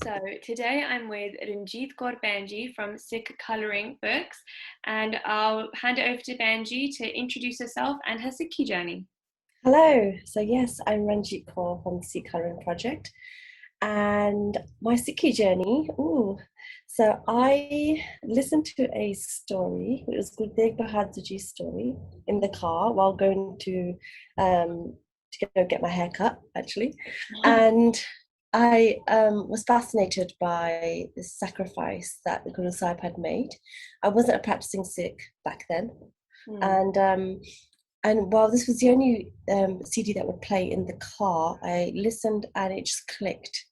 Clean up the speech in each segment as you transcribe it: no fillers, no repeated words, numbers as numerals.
So today I'm with Ranjeet Kaur from Sikh Colouring Books, and I'll hand it over to Banji to introduce herself and her Sikhi journey. Hello. So yes, I'm Ranjeet Kaur from the Sikh Colouring Project, and my Sikhi journey. So I listened to a story. It was Guru Tegh Bahadur Ji's story in the car while going to go get my hair cut, actually, and I was fascinated by the sacrifice that the Guru Sahib had made. I wasn't a practicing Sikh back then, and while this was the only CD that would play in the car, I listened and it just clicked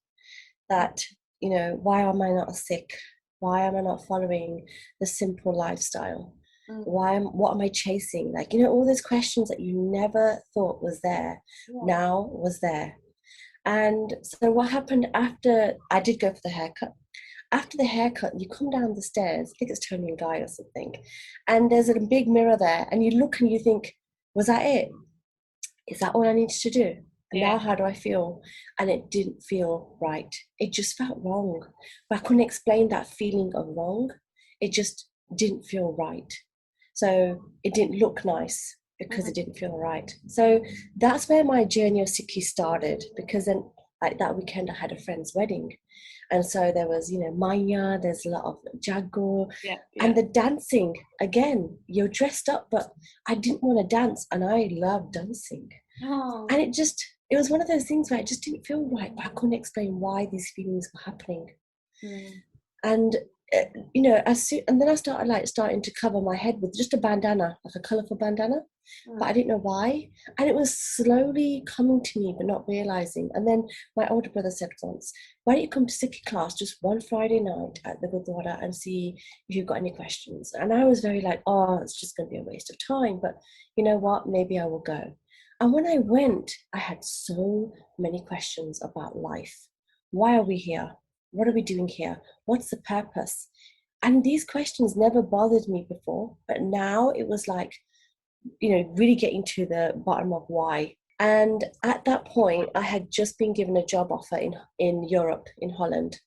that, why am I not a Sikh? Why am I not following the simple lifestyle? What am I chasing? Like, all those questions that you never thought was there, now was there. And so what happened after I did go for the haircut? After the haircut, you come down the stairs, I think it's Tony and Guy or something, and there's a big mirror there, and you look and you think, was that it? Is that all I needed to do? And now how do I feel? And it didn't feel right. It just felt wrong. But I couldn't explain that feeling of wrong. It just didn't feel right. So it didn't look nice because it didn't feel right. So that's where my journey of Sikhi started, because then like that weekend I had a friend's wedding. And so there was, Maya, there's a lot of Jago, and the dancing. Again, you're dressed up, but I didn't want to dance, and I love dancing. And it was one of those things where it just didn't feel right, but I couldn't explain why these feelings were happening. And and then I started starting to cover my head with just a bandana, like a colourful bandana, but I didn't know why. And it was slowly coming to me, but not realising. And then my older brother said once, why don't you come to Sikhi class just one Friday night at the Gurdwara and see if you've got any questions? And I was very like, oh, it's just going to be a waste of time. But you know what? Maybe I will go. And when I went, I had so many questions about life. Why are we here? What are we doing here? What's the purpose? And these questions never bothered me before, but now it was like, really getting to the bottom of why. And at that point, I had just been given a job offer in Europe, in Holland,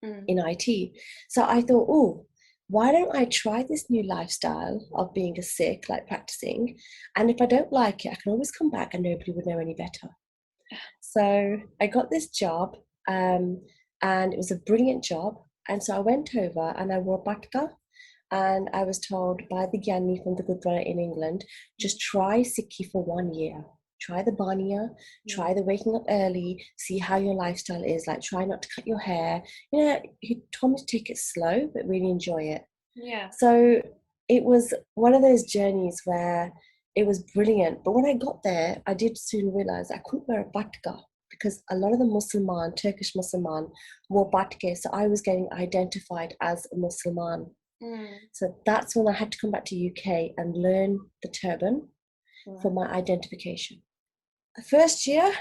in IT. So I thought, oh, why don't I try this new lifestyle of being a Sikh, like practicing? And if I don't like it, I can always come back and nobody would know any better. So I got this job. And it was a brilliant job. And so I went over and I wore batka, and I was told by the Gyani from the Gurdwara in England, just try Sikhi for 1 year. Try the bania, try the waking up early, see how your lifestyle is, like try not to cut your hair. He told me to take it slow, but really enjoy it. So it was one of those journeys where it was brilliant. But when I got there, I did soon realize I couldn't wear a batka, because a lot of the Turkish Musliman, wore batke, so I was getting identified as a Musliman. So that's when I had to come back to UK and learn the turban for my identification. The first year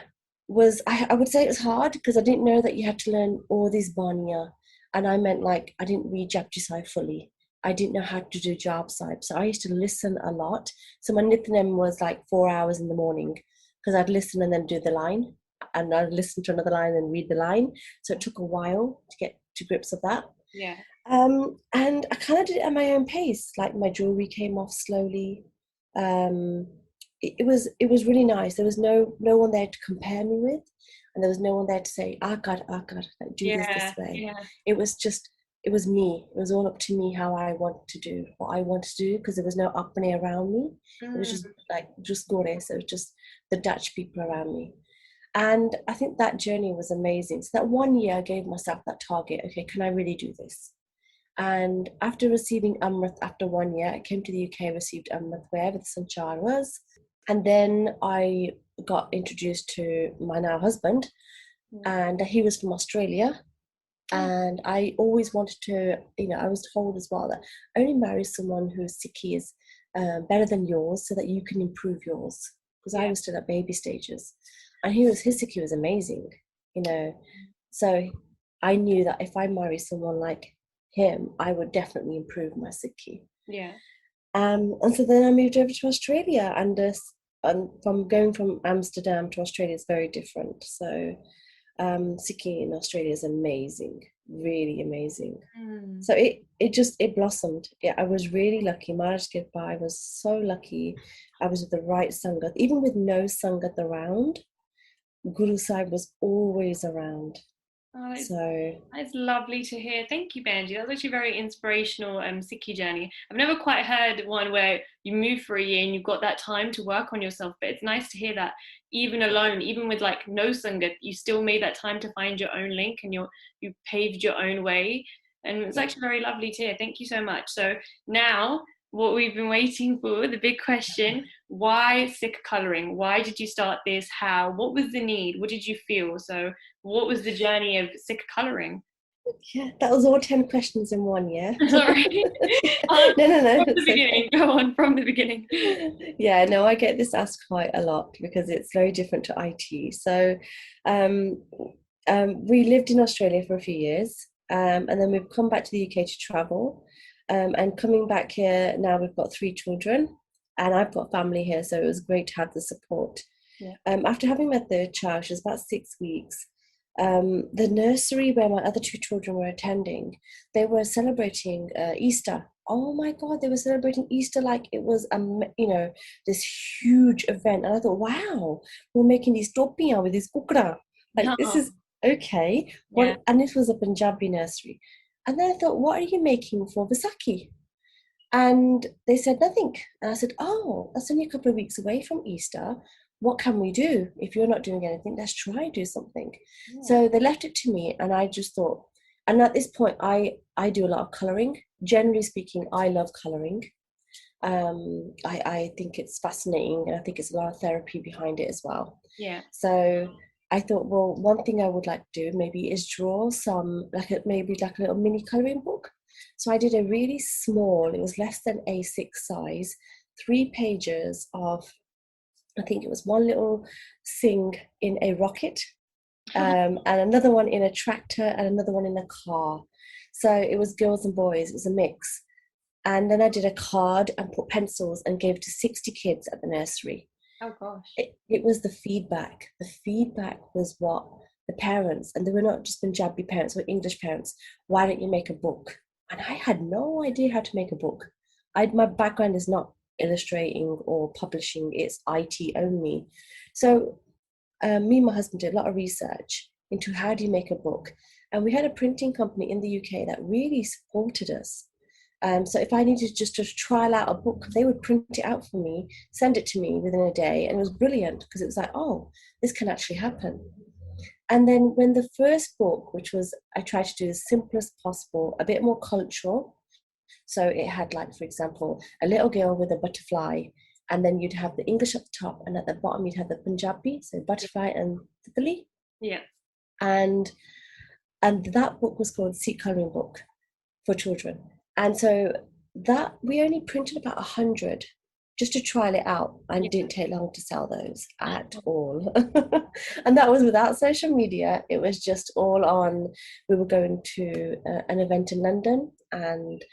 was, I would say it was hard, because I didn't know that you had to learn all these bania, and I meant I didn't read Japji Sahib fully. I didn't know how to do Jap Sahib, so I used to listen a lot. So my Nitnem was 4 hours in the morning, because I'd listen and then do the line, and I'd listen to another line and read the line. So it took a while to get to grips with that. And I kind of did it at my own pace. My jewelry came off slowly. It was really nice. There was no one there to compare me with, and there was no one there to say, God, do this way. It was me. It was all up to me how I want to do what I want to do, because there was no apne around me. It was just gore. So it was just the Dutch people around me. And I think that journey was amazing. So that 1 year I gave myself that target. Okay, can I really do this? And after receiving Amrit after 1 year, I came to the UK, received Amrit wherever the Sanchar was. And then I got introduced to my now husband, and he was from Australia. And I always wanted to, I was told as well that only marry someone whose Sikhi is better than yours, so that you can improve yours. Because I was still at baby stages. And his Sikhi was amazing, So I knew that if I marry someone like him, I would definitely improve my Sikhi. And so then I moved over to Australia, and from going from Amsterdam to Australia is very different. So Sikhi in Australia is amazing, really amazing. Mm. So it blossomed. Yeah, I was really lucky. Marriage goodbye. I was so lucky. I was with the right sangat, even with no sangat around. Guru Sahib was always around. Oh, So it's lovely to hear. Thank you, Benji. That was actually a very inspirational Sikhi journey. I've never quite heard one where you move for a year and you've got that time to work on yourself, but it's nice to hear that even alone, even with like no sangat, you still made that time to find your own link and you paved your own way. And it's yeah. actually very lovely to hear. Thank you so much. So now what we've been waiting for, the big question, why Sikh colouring? Why did you start this? How? What was the need? What did you feel? So what was the journey of Sikh colouring? Yeah, that was all 10 questions in one, yeah? Sorry. No, From the it's beginning. okay. Go on from the beginning. Yeah, no, I get this asked quite a lot because it's very different to IT. So um, we lived in Australia for a few years, and then we've come back to the UK to travel. And coming back here now, we've got 3 children, and I've got family here, so it was great to have the support. Yeah. After having my third child, she was about 6 weeks. The nursery where my other 2 children were attending, they were celebrating Easter. Oh my God, they were celebrating Easter like it was, this huge event. And I thought, wow, we're making these topiyan with these kukra. Like, this Oh, is okay. yeah. And this was a Punjabi nursery. And then I thought, what are you making for Vaisakhi? And they said nothing. And I said, oh, that's only a couple of weeks away from Easter. What can we do? If you're not doing anything, let's try and do something. Yeah. So they left it to me, and I just thought, and at this point, I do a lot of colouring. Generally speaking, I love colouring. I think it's fascinating, and I think it's a lot of therapy behind it as well. Yeah. So I thought, well, one thing I would like to do maybe is draw some, maybe like a little mini colouring book. So I did a really small, it was less than A6 size, 3 pages of, I think it was one little Singh in a rocket, and another one in a tractor, and another one in a car. So it was girls and boys, it was a mix. And then I did a card and put pencils and gave to 60 kids at the nursery. Oh gosh. It was the feedback. The feedback was what the parents, and they were not just Punjabi parents, they were English parents. Why don't you make a book? And I had no idea how to make a book. My background is not illustrating or publishing, it's IT only. So me and my husband did a lot of research into how do you make a book. And we had a printing company in the UK that really supported us. So if I needed just to trial out a book, they would print it out for me, send it to me within a day, and it was brilliant because it was like, oh, this can actually happen. And then when the first book, which was I tried to do as simple as possible, a bit more cultural. So it had, like, for example, a little girl with a butterfly, and then you'd have the English at the top, and at the bottom you'd have the Punjabi, so butterfly and tittali. Yeah. And that book was called Sikh Colouring Book for children. And so that we only printed about 100 just to trial it out, and Yeah. it didn't take long to sell those at all. And that was without social media. It was just all on, we were going to an event in London, and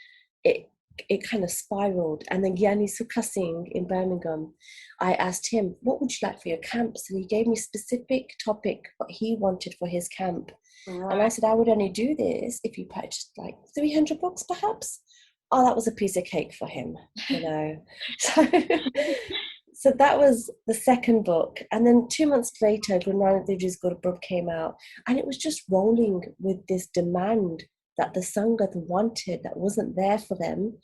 it kind of spiraled. And then Gyani Sukha Singh in Birmingham, I asked him, what would you like for your camps? And he gave me specific topic, what he wanted for his camp. And I Right. said, I would only do this if you purchased like 300 books, perhaps. Oh, that was a piece of cake for him, you know. So, so that was the second book. And then 2 months later, Guru Nanak Dev Ji's Gurpurab came out, and it was just rolling with this demand that the Sangat wanted that wasn't there for them.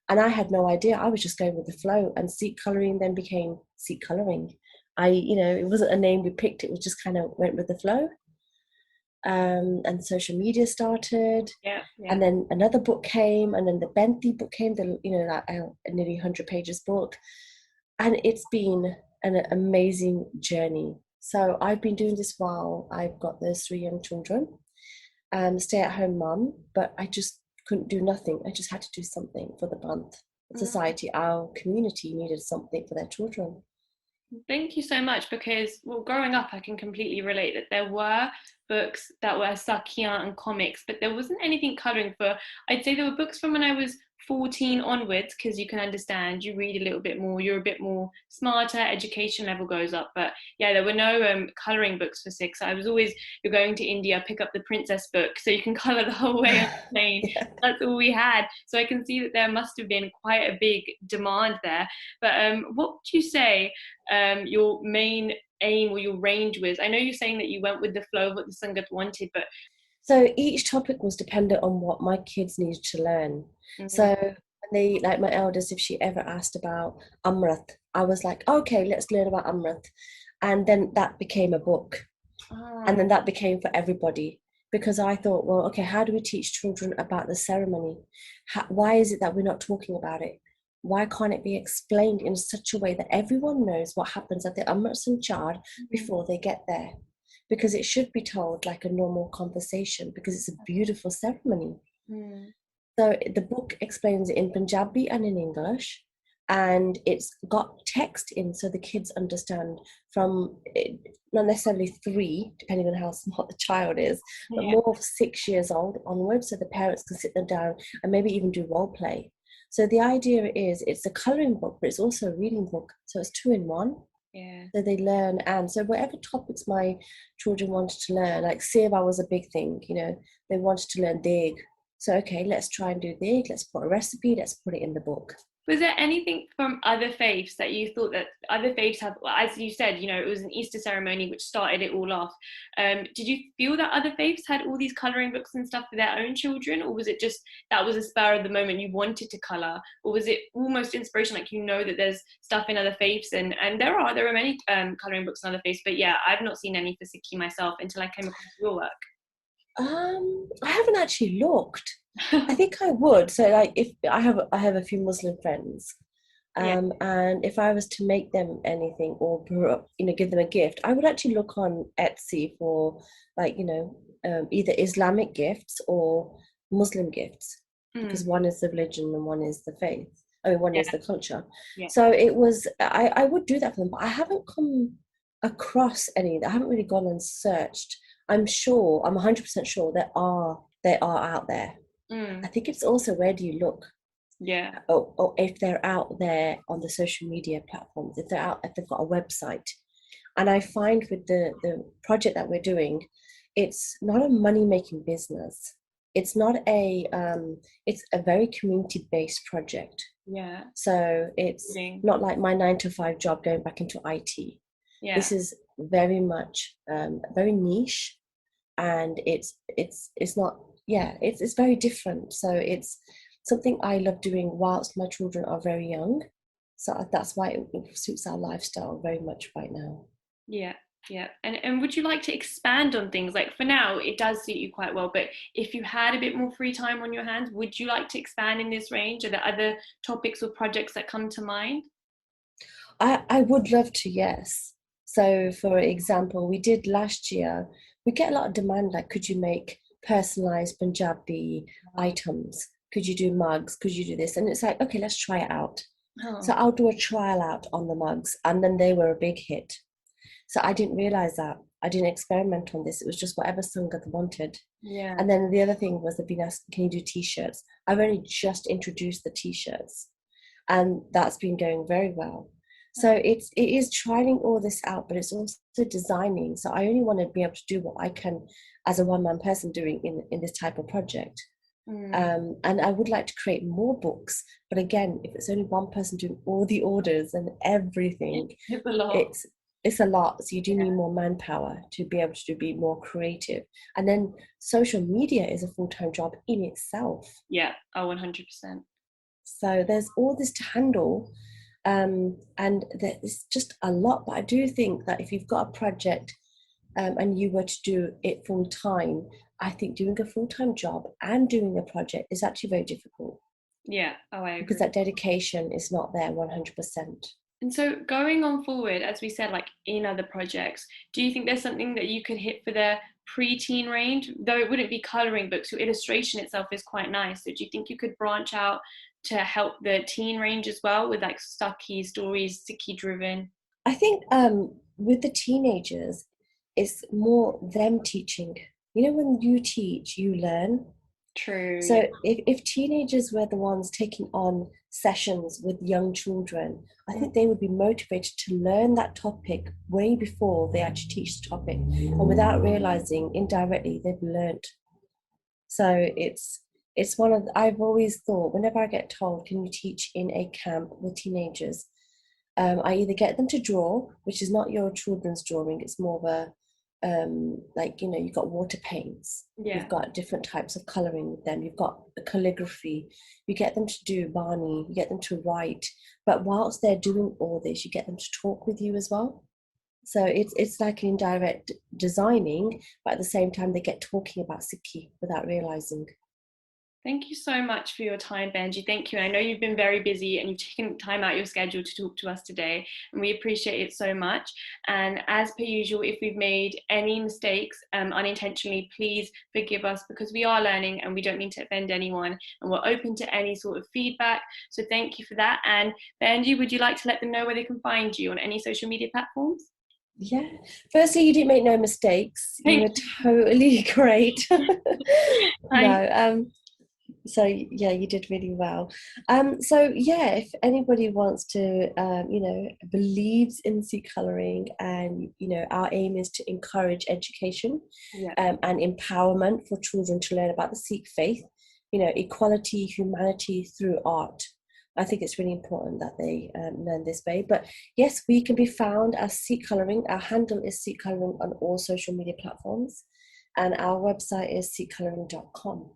And I had no idea. I was just going with the flow. And Sikh colouring then became Sikh colouring. It wasn't a name we picked. It was just kind of went with the flow. And social media started, Yeah. Yeah. and then another book came, and then the Bentley book came, that nearly 100 pages book, and it's been an amazing journey. So I've been doing this while I've got those 3 young children, stay-at-home mom, but I just couldn't do nothing. I just had to do something for the month. Society, our community needed something for their children. Thank you so much, because, well, growing up, I can completely relate that there were books that were Sakiya and comics, but there wasn't anything colouring for, I'd say there were books from when I was 14 onwards, because you can understand, you read a little bit more, you're a bit more smarter, education level goes up. But yeah, there were no colouring books for 6. I was always, you're going to India, pick up the princess book so you can colour the whole way on the plane. Yeah. That's all we had. So I can see that there must have been quite a big demand there. But what would you say your main aim or your range was? I know you're saying that you went with the flow of what the Sangat wanted, but So each topic was dependent on what my kids needed to learn. mm-hmm. So when they, like my eldest, if she ever asked about Amrit, I was like, okay, let's learn about Amrit. And then that became a book. And then that became for everybody. Because I thought, well, okay, how do we teach children about the ceremony? Why is it that we're not talking about it? Why can't it be explained in such a way that everyone knows what happens at the Amrit Sanchar before they get there? Because it should be told like a normal conversation, because it's a beautiful ceremony. So the book explains it in Punjabi and in English, and it's got text in so the kids understand from not necessarily 3, depending on how smart the child is, but more of 6 years old onwards, so the parents can sit them down and maybe even do role play. So the idea is it's a colouring book, but it's also a reading book, so it's 2 in 1. Yeah. So they learn, and so whatever topics my children wanted to learn, like seva was a big thing, you know, they wanted to learn deg. So okay, let's try and do deg, let's put a recipe, let's put it in the book. Was there anything from other faiths that you thought that other faiths have, as you said, you know, it was an Easter ceremony which started it all off. Did you feel that other faiths had all these colouring books and stuff for their own children? Or was it just that was a spur of the moment, you wanted to colour? Or was it almost inspiration, like you know that there's stuff in other faiths, and there are many colouring books in other faiths, but yeah, I've not seen any for Sikhi myself until I came across your work. I haven't actually looked. I think I would. So like if I have a few Muslim friends, and if I was to make them anything or give them a gift, I would actually look on Etsy for like either Islamic gifts or Muslim gifts, because one is the religion and one is the faith. I mean, one is the culture. So it was I would do that for them, but I haven't come across any. I haven't really gone and searched. I'm 100% sure they are out there. I think it's also, where do you look? Yeah. Or if they're out there on the social media platforms, if they've got a website. And I find with the project that we're doing, it's not a money-making business. It's not it's a very community-based project. Yeah. So it's not like my 9-to-5 job going back into IT. Yeah. This is very much very niche, and it's not, it's very different. So it's something I love doing whilst my children are very young. So that's why it suits our lifestyle very much right now. Yeah. And would you like to expand on things? Like for now, it does suit you quite well, but if you had a bit more free time on your hands, would you like to expand in this range? Are there other topics or projects that come to mind? I would love to, yes. So for example, we did last year, we get a lot of demand, like, could you make personalized Punjabi items? Could you do mugs? Could you do this? And it's like, okay, let's try it out. So I'll do a trial out on the mugs, and then they were a big hit. So I didn't realize that. I didn't experiment on this. It was just whatever Sangat wanted. Yeah. And then the other thing was, they've been asked, can you do t-shirts? I've only just introduced the t-shirts, and that's been going very well. So it is trying all this out, but it's also designing. So I only want to be able to do what I can as a one-man person doing in this type of project. And I would like to create more books, but again, if it's only one person doing all the orders and everything, it's a lot. So you do need more manpower to be able to be more creative. And then social media is a full-time job in itself. Yeah, 100%. So there's all this to handle. And there's just a lot, but I do think that if you've got a project and you were to do it full time, I think doing a full-time job and doing a project is actually very difficult. Yeah, I agree. Because that dedication is not there 100%. And so going on forward, as we said, like in other projects, do you think there's something that you could hit for the pre-teen range? Though it wouldn't be colouring books, your illustration itself is quite nice. So do you think you could branch out to help the teen range as well, with like Stucky stories, Sikhi driven? I think with the teenagers, it's more them teaching. You know, when you teach, you learn. True. So Yeah. if teenagers were the ones taking on sessions with young children, I think they would be motivated to learn that topic way before they actually teach the topic. And without realizing, indirectly, they've learned. So it's one of I've always thought, whenever I get told, can you teach in a camp with teenagers? I either get them to draw, which is not your children's drawing, it's more of a like, you know, you've got water paints, Yeah. you've got different types of colouring with them, you've got the calligraphy, you get them to do Bani, you get them to write, but whilst they're doing all this, you get them to talk with you as well. So it's like an indirect designing, but at the same time they get talking about Sikhi without realising. Thank you so much for your time, Benji. Thank you. I know you've been very busy and you've taken time out your schedule to talk to us today, and we appreciate it so much. And as per usual, if we've made any mistakes unintentionally, please forgive us, because we are learning and we don't mean to offend anyone, and we're open to any sort of feedback. So thank you for that. And Benji, would you like to let them know where they can find you on any social media platforms? Yeah. Firstly, you didn't make no mistakes. You Thank were totally great. you. No, so yeah, you did really well. So yeah, if anybody wants to you know, believes in Sikh colouring, and you know, our aim is to encourage education Yeah. and empowerment for children to learn about the Sikh faith, you know, equality, humanity through art. I think it's really important that they learn this way. But yes, we can be found as Sikh Colouring. Our handle is Sikh Colouring on all social media platforms, and our website is sikhcolouring.com.